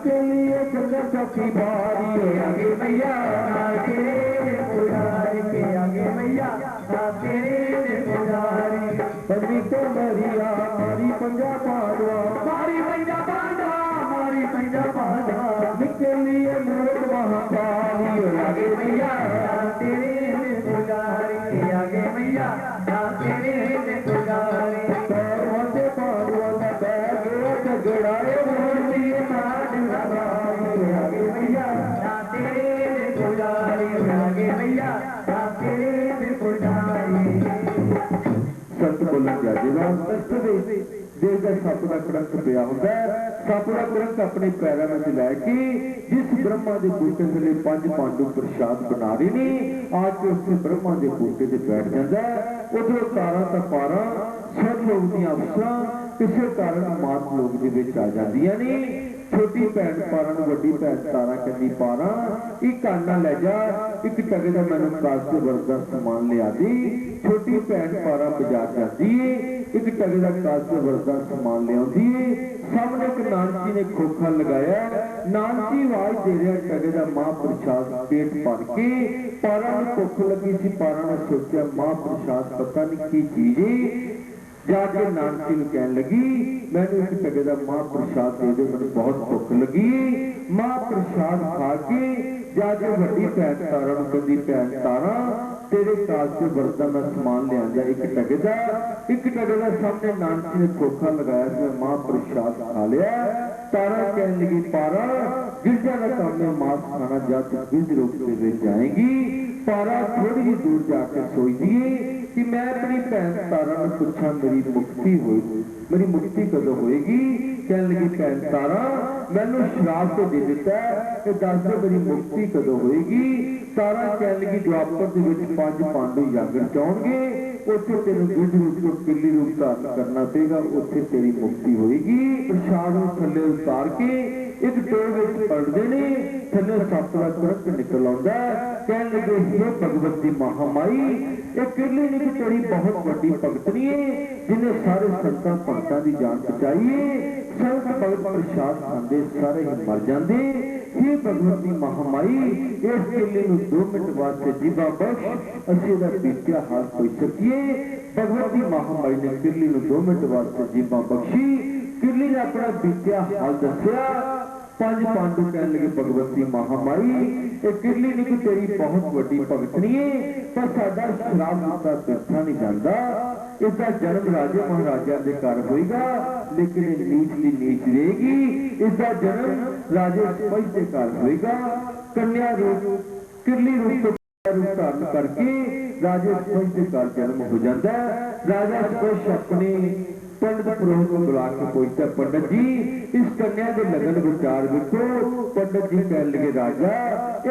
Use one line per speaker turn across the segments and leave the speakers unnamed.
के लिए चंद्र चौकी बारी आगे मैया तेरे पुजारी के आगे मैया तेरे पुजारी पंजी तो मरिया मारी पंजा पांडवा मारी पंजा पांडवा मारी पंजा पांडवा के लिए मूर्त महाकाली आगे मैया तेरे पुजारी के आगे मैया तेरे पुजारी सर्वते पांडवा बैग गड़ाए मूर्ति मार लगाई आगे मैया तेरे पुजारी आगे मैया तेरे पुजारी संत बोलन जाजेगा देश का सप का कड़ंक पिया होंगे सप का कड़ंक अपने पैरों में लैके जिस ब्रह्मा के बूटे थले 5 पांडु प्रसाद बना रहे ने आके उसके ब्रह्मा के बूटे से बैठ जाता है उधर तारा तो पारा सब लोग दी अफसर किसी कारण मात लोग के आ जांदियां ने छोटी भैन पारा वड्डी भैन तारा कहती पारा एक आना लै जा एक टगे का मैनू कास्ते वर्ग का समान लिया दी छोटी भैन पारा बाजार जाती है एक टगे का कास्ते वर्ग का समान लिया सामने एक नानकी ने खोखा लगाया नानकी आवाज दे रहा टगे का महाप्रसाद पेट भर के पारा में भुख लगी सी पारा ने सोचा महाप्रसाद पता नहीं की चीज है जाके नानकी नूं कहन लगी मैनू एक टगे का महाप्रसाद दे दो मैंने बहुत भुख लगी महाप्रसाद खा के जाके वड्डी भैन तारा नूं कहंदी भैन तारा तेरे कास्ते वर्दा मैं समान लिया एक टगे का सामने नानकी ने खोखा लगाया मैं महाप्रसाद खा लिया तारा कहन लगी पारा गिरजा का काम में मांस खाना जाके गिरज रूप से जाएगी पारा थोड़ी ही दूर जाके सोचती है कि मैं अपनी भैन तारा ने पूछा मेरी मुक्ति हुई मेरी मुक्ति कदों होएगी कहने लगी भैन तारा मैनू शराब तो दे दिता है दस दो मेरी मुक्ति कदों होएगी तारा कहने लगी द्वापर के 5 पांडु यागन चाहणगे उत्थे तेनू गिरज रूप तो किली रूप धारण करना पेगा उत्थे तेरी मुक्ति होएगी प्रसाद नूं थल्ले उतार के एक टोल विच पड़दे ने थल्ले सप दा करंट निकल आउंदा कहने लगे हे भगवती महामाई एक किरली ने तेरी बहुत बड़ी भगतनी है जिन्हें सारे संतां भगतां की जान बचाई है संत भगत प्रसाद खांदे सारे ही मर जाते हे भगवती महामाई इस किरली नूं 2 मिनट वास्ते जीवा बख्श असीं दा पीतिया हाल कोई सकीए भगवती महामाई ने किरली नूं 2 मिनट वास्ते जीवा बख्शी किरली ने अपना बीतिया हाल दसिया 5 पांडु कहने लगे भगवती महामाई एक किरली ने कोई तेरी बहुत बड़ी भगतनी है पर साडा शराब का तीर्था नहीं जाता इसका जन्म राजे महाराजा के घर होगा लेकिन नीच की नीच रहेगी इसका जन्म राजे स्पश के घर होगा कन्या रूप किरली रूप धारण करके राजे स्पश के घर जन्म हो जाता राजा स्पश अपने पंडित पुरोहित को बुला के पूछता पंडित जी इस कन्या के लगन विचार देखो पंडित जी कह लगे राजा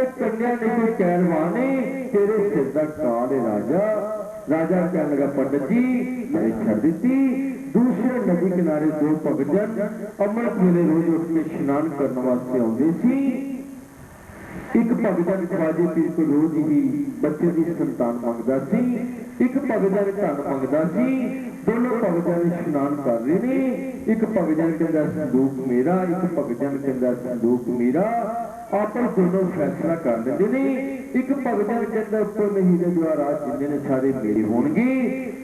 एक कन्या ने कोई कहलवाने तेरे सिर का काल है राजा राजा कह लगा पंडित जी मैंने छड़ दी दूसरे नदी किनारे 2 भगजन अमृत वेले रोज उठ के स्नान करने वास्ते आते सी एक भगजन ख्वाजे पीर को रोज ही बच्चे की संतान मंगता सी एक भगजन धन मंगता सी दोनों भगजन स्नान कर रहे ने एक भगजन कहता संदूक मेरा एक भगजन कहता संदूक मेरा आपस दोनों फैसला कर लेते ने एक भगजन कहता उपर में हीरे जवाहरात जिन्ने ने सारे मेरे होंगे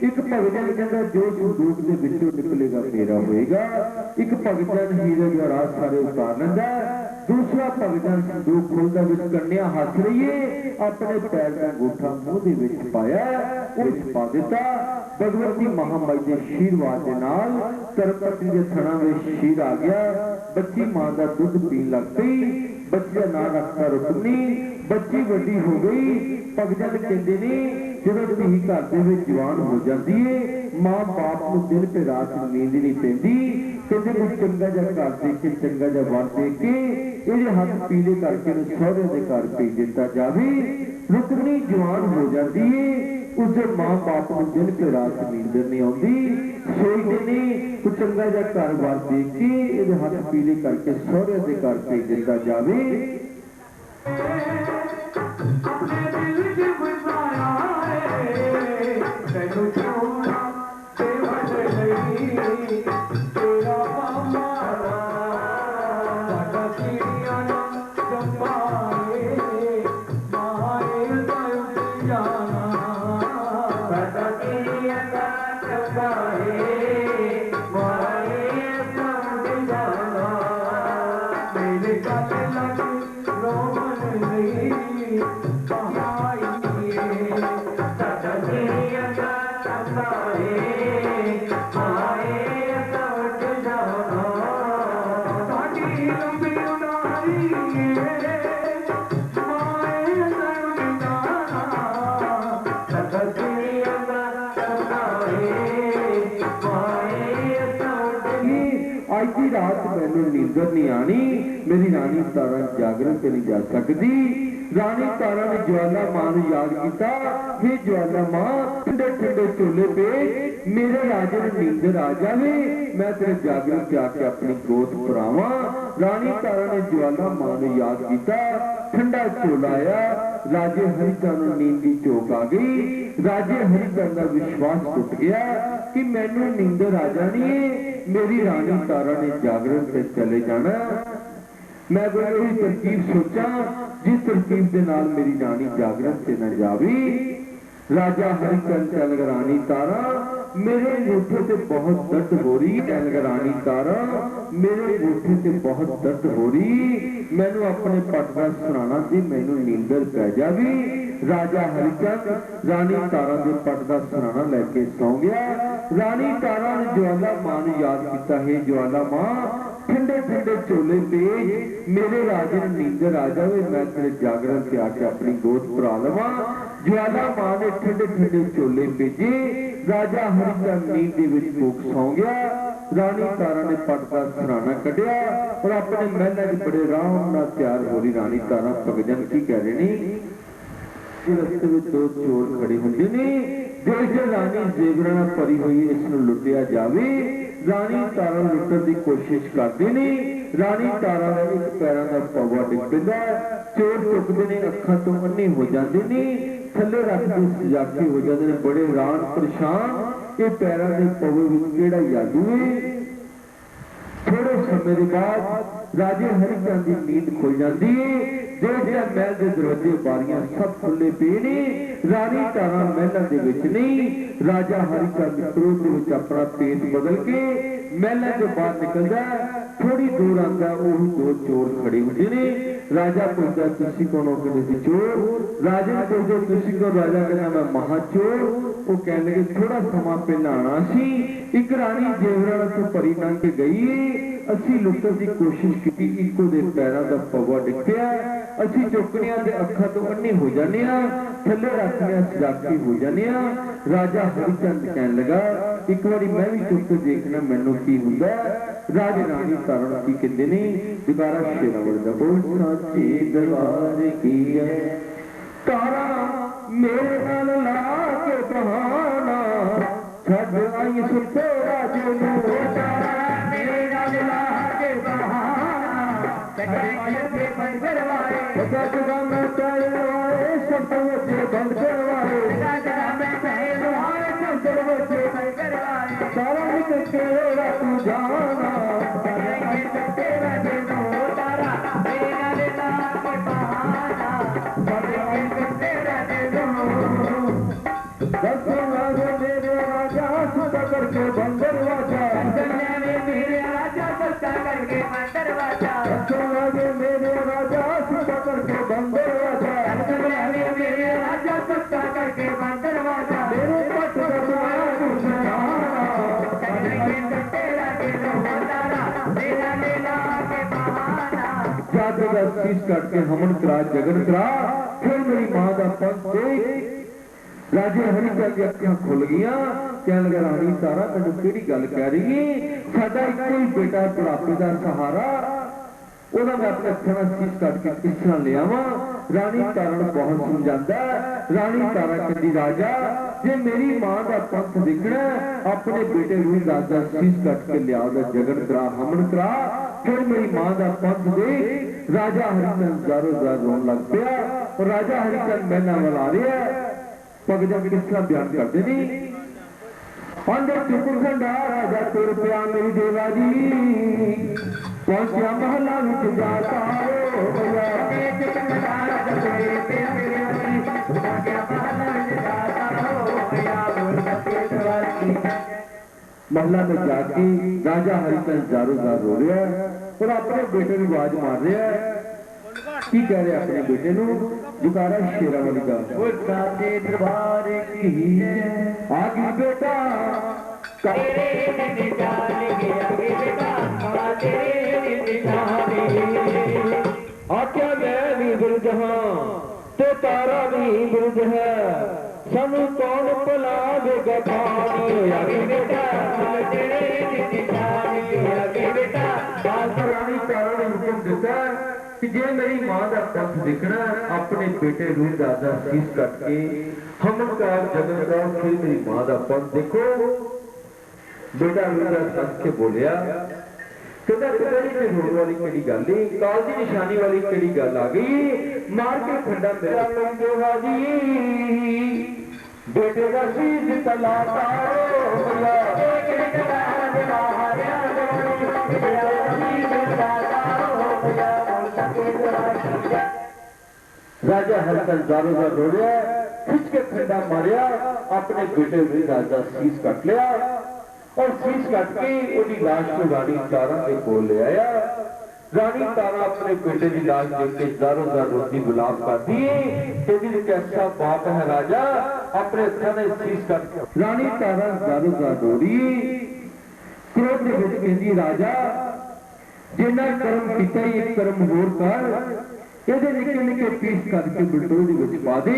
एक भगजन कहता जो संदूक के विचों निकलेगा मेरा होएगा एक भगजन हीरे जवाहरात सारे उतार लेंदा दूसरा भगजन संदूक खोलदा विच कन्या हस रही है अपने पैर का अंगूठा मुंह दे विच पाया उस पा दिता भगवती महामाई के आशीर्वाद के नाल धर्मपत्नी के थणा में शीर आ गया बच्ची मां का दुध पीन लग गई बच्चे का नाम रखता रुकनी बच्ची वड्डी हो गई भगजन कहते ने जो धी घर के जवान हो जाती है मां बाप को दिन पे रात नींद नहीं पैंदी कहते कुछ चंगा जा घर देख के चंगा जा वर देख के ये हाथ पीले करके सौरे के घर भेज दिता जाए रुकनी जवान हो जाती है उसके मां बाप को दिन पे रात नींद नहीं आती सोचते ने कुछ चंगा जा घर वर देख के ये हाथ पीले करके सौरे के घर भेज दिता जाए तेरा अज की रात मैनू नींदर नहीं आनी, मेरी रानी तारा जागरण से नहीं जा सकती। रानी तारा ने ज्वाला मां नू याद किया, हे ज्वाला मां ठंडे ठंडे चोले पे मेरे राजे ने नींदर आ जावे, मैं तेरे जागरण से आके अपनी गोद भरावा। रानी तारा ने ज्वाला मां नू याद किया, ठंडा चोला आया, राजे हरिचंद नू नींद की चौक आ गई। राजे हरिचंद का विश्वास टुट गया कि मैनू नींदर आ जानी है, मेरी रानी तारा ने जागरण से चले जाना। मैं कोई तरकीब सोचा जिस तरकीब के नाल मेरी रानी जागरण से न जावी। राजा हरिचंद चल रानी तारा मेरे गोठे से बहुत दर्द हो रही, चल रानी तारा मेरे गोठे से बहुत दर्द हो रही, मैनू अपने पट का सुनाना सी, मैनू नींदर पै जावी। राजा हरिचंद रानी तारा के पट का सुनाना लैके सौ गया। रानी तारा ने ज्वाला मां नू याद किया, हे ज्वाला मां ठंडे ठंडे चोले पेज मेरे राजे ने नींदर आ जाए, मैं तेरे जागरण से आके अपनी गोद भरा लवा। ज्वाला मां ने ठंडे ठंडे चोले भेजे, राजा हरिचंद नींद के विच फूक सौ गया। रानी तारा ने पट का सराना कढ़िया और अपने महल च बड़े आराम नाल तैयार हो रही। रानी तारा भगजन की कह रहे ने, रस्ते में दो चोर खड़े होंगे ने, जो रानी जेवरां नाल भरी हुई इसनूं लुटिया जावे। रानी तारा लुटन की कोशिश करते ने, रानी तारा का एक पैरों का पौवा डिग पैंदा, चोर चुकते ने, अखां तो अन्ने हो जाते ने, थले रखते सजाके हो जाते हैं, बड़े हैरान परेशान ये पैरों के पौवे में किहड़ा जादू है। थोड़े समय के बाद राजे हरिचंद की नींद खुल जाती है। महल के दरवाजे बारियां सब खुले पे ने, रानी तारा महलों के विच नहीं। राजा हरिचंद क्रोध के विच अपना पेट बदल के महलों के बाहर निकलता, थोड़ी दूर आता वही दो चोर खड़े होते ने। राजा पूछता तुसी कौन हो? कहते चोर। राजा ने पूछा तुसी कौन? राजा कहता मैं महाचोर। वो कह लगे थोड़ा समा पहला आना सी, एक रानी जेवरां तो परी लंघ के गई है, असी लुटन की कोशिश की, इको दे पैरों का पवा डिग्या, असी चुकने के अखा तो अन्ने हो जाने, थले रखने सजाके हो जाने। राजा हरिचंद कह लगा एक बार मैं भी चुक के देखना मैनू की हुंदा। राजा रानी तारा की कहते ने, दोबारा शेरा वर्दा बोल, साचे दरबार की है तारा मेरे नाल ला के बहाना, छड़ आई सुते राजे नू, तारा मेरे नाल ला के बहाना, छड़ आई के बंद करवाए, जगदा में पहलवाए सब दरवाजे बंद करवाए, जगदा में पहलवाए सब दरवाजे बंद करवाए, तारा निकल के तू जाना, तारा निकल के राजे नू, तारा मेरे नाल ला के बहाना, छड़ आई के राजे नू, दसों राजे मेरे राजा सुता करके बंद दरवाजा, मेरे राजा सुता करके बंद दरवाजा, दसों राजे मेरे राजा सुता करके बंद दरवाजा, मेरे राजा सुता करके बंद दरवाजा, मेरे पट दरवाजा जाते का शीश काट के हमन करा जगन करा, फिर मेरी मां का पंथ देख। राजे हरिचंद की अखां खुल गई, कह लगा रानी तारा तैनूं किहड़ी गल कह रही है, साडा इक्को ही बेटा बुढ़ापे का सहारा, ओहदा मैं अपने अखां नाल शीश काट के किस तरह ले आवां। रानी तारा नूं बहुत समझांदा। रानी तारा कहदी राजा जे मेरी मां का पंथ देखना अपने बेटे नूं राजा शीश काट के लिया, जगन करा हमन करा, फिर मेरी मां का पंथ दे। राजा हरिचंद जारो जार रोन लग पिया और राजा हरिचंद महलां वाल आ रहा है। भगत किस तरह बयान करते नहीं, अंदर चुकुर खंडा राजा तुर पिया मेरी देवा जी, पहुंचा महला विच जाता महला में जाके राजा हरिचंद जारो जार रो रहा है और अपने बेटे की आवाज मार रहा है। की कह रहे अपने बेटे नू? जुकारा शेरावाली का दरबार की आगे बेटा आख्या मैं भी बिरद हाँ ते तारा भी बिरद है, सानू कौन भुला देगा पानी, आगे बेटा आगे सोचता कि जे मेरी मां का पंथ दिखना अपने बेटे रूह दादा शीश कट के हमनकार जगनकार फिर मेरी मां का पंथ देखो। बेटा रूह दास हंस के बोलिया कहता पिता जी ते होने वाली केड़ी गल है, काल की निशानी वाली केड़ी गल आ गई, मार के खंडा मेरा पंगेवा जी बेटे का शीश तलाता राजा हरचंद जारो का रोड़िया खिंच के खंडा मारिया, अपने बेटे भी राजा शीश कट लिया और शीश कट के उनकी लाश को रानी तारा के कोल ले आया। रानी तारा अपने बेटे की लाश देख के जारो रोती गुलाब कर दी कि कैसा बाप है राजा, अपने हथा ने शीश कट। रानी तारा जारो रोड़ी क्रोध के विच कहंदी राजा जिन्ना कर्म किया एक कर्म होर कर ਇਹਦੇ ਨਿੱਕੇ ਨਿੱਕੇ ਪੀਸ ਕਰਕੇ ਬਲਟੋਰੀ ਵਿੱਚ ਪਾ ਦੇ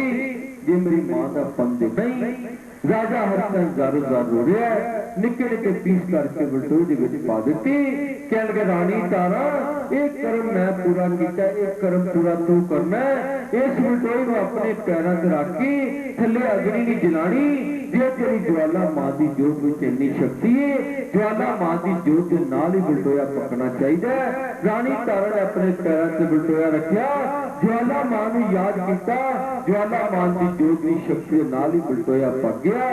ਜੇ ਮੇਰੀ ਮਾਂ ਦਾ ਪੰਦੇ ਨਹੀਂ। ਰਾਜਾ ਹਰਚੰਦ ਜ਼ਾਰੋ ਜ਼ਾਰ ਰਿਹਾ ਨਿੱਕੇ ਨਿੱਕੇ ਪੀਸ ਕਰਕੇ ਬਲਟੋਰੀ ਵਿੱਚ ਪਾ ਦਿੱਤੀ। ਕਹਿਣ ਲੱਗੇ ਰਾਣੀ ਤਾਰਾ ਇਹ ਕਰਮ ਮੈਂ ਪੂਰਾ ਕੀਤਾ, ਇਹ ਕਰਮ ਪੂਰਾ ਤੂੰ ਕਰਨਾ। ਇਸ ਬਲਟੋਰੀ ਨੂੰ ਆਪਣੇ ਪੈਰਾਂ ਤੇ ਰੱਖ ਕੇ ਥੱਲੇ ਅਗਨੀ ਨਹੀਂ ਜਲਾਣੀ। ਜੇ ਤੇਰੀ ਜਵਾਲਾ ਮਾਂ ਦੀ ਜੋਤ ਵਿੱਚ ਇੰਨੀ ਸ਼ਕਤੀ ਹੈ, ਜਵਾਲਾ ਮਾਂ ਦੀ ਜੋਤ ਦੇ ਨਾਲ ਹੀ ਬਲਟੋਇਆ ਪੱਕਣਾ ਚਾਹੀਦਾ। ਰਾਣੀ ਤਾਰਾ ਨੇ ਆਪਣੇ ਪੈਰਾਂ ਤੇ ਬਲਟੋਇਆ ਰੱਖਿਆ, ਜਵਾਲਾ ਮਾਂ ਨੂੰ ਯਾਦ ਕੀਤਾ, ਜਵਾਲਾ ਮਾਂ ਦੀ ਜੋਤ ਦੀ ਸ਼ਕਤੀ ਦੇ ਨਾਲ ਹੀ ਬਲਟੋਇਆ ਪੱਕ ਗਿਆ।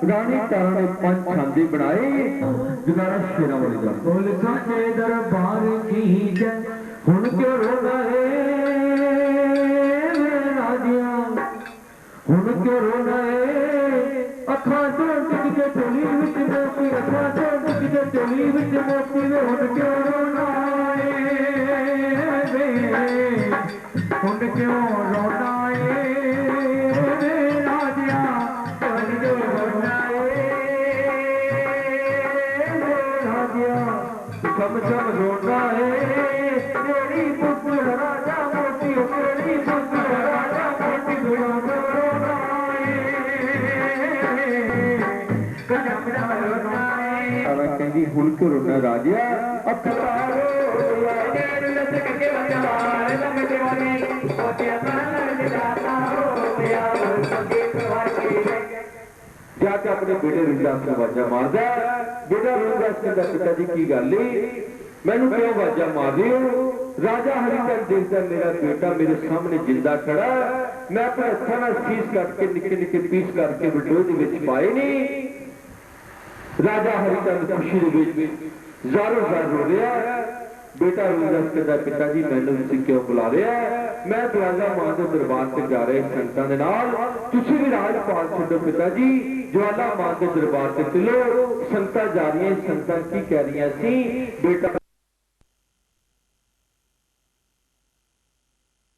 ਰਾਣੀ ਤਾਰਾ ਨੇ 5 ਛਾਂਦੇ ਬਣਾਏ। ਜਗਾਰਾ ਸ਼ੇਰਾਂ ਵਾਲੀ ਦਾ ਬੋਲ ਸਾਚੇ ਦਰਬਾਰ ਕੀ ਜੈ ਹੁਣ ਕਿਉਂ ਰੋਣਾ ਹੈ ਰਾਜਿਆ, ਹੁਣ ਕਿਉਂ ਰੋਣਾ ਹੈ ਅੱਖਾਂ ਤੋਂ ਕਿਤੇ ਝੋਲੀ ਵਿੱਚ ਮੋਤੀ, ਅੱਖਾਂ ਤੋਂ ਕਿਤੇ ਝੋਲੀ ਵਿੱਚ ਮੋਤੀ ਵੇ ਹੁਣ ਕਿਉਂ ਰੋਣਾ ਏ ਵੇ, ਹੁਣ ਕਿਉਂ ਰੋਣਾ ਏ ਰਾਜਿਆ, ਹੁਣ ਕਿਉਂ ਰੋਣਾ ਏ ਰਾਜਿਆ, ਸਭ ਸਭ ਰੋਣਾ ਏ ਤੇਰੀ ਪੁੱਤਰ ਰਾਜਾ ਮੋਤੀ, ਤੇਰੀ ਪੁੱਤਰ ਰਾਜਾ ਮੋਤੀ ਰੋਣਾ कहती हुन क्यों रोना राजिया जाके अपने बेटे रुलदास को आवाजा मारदा। बेटा रुलदास कहता पिताजी की गल मैनू क्यों आवाजा मार रही हो? राजा हरिचंद देखता मेरा बेटा मेरे सामने जिंदा खड़ा, मैं अपने हथा नाल शीश कट के निक्के निक्के पीस करके बटोरे विच पाए नहीं। राजा हरिचंद खुशी जारो जार रो रहा। बेटा रुलदास कहता पिताजी मैनू तुसीं क्यों बुला रहे हैं? मैं ज्वाला मां के दरबार से जा रहे संतां दे नाल, तुसीं भी राजपाल छड्डो पिताजी, ज्वाला मां के दरबार से चलो। संतां जा रही संतां की कह रही सी बेटा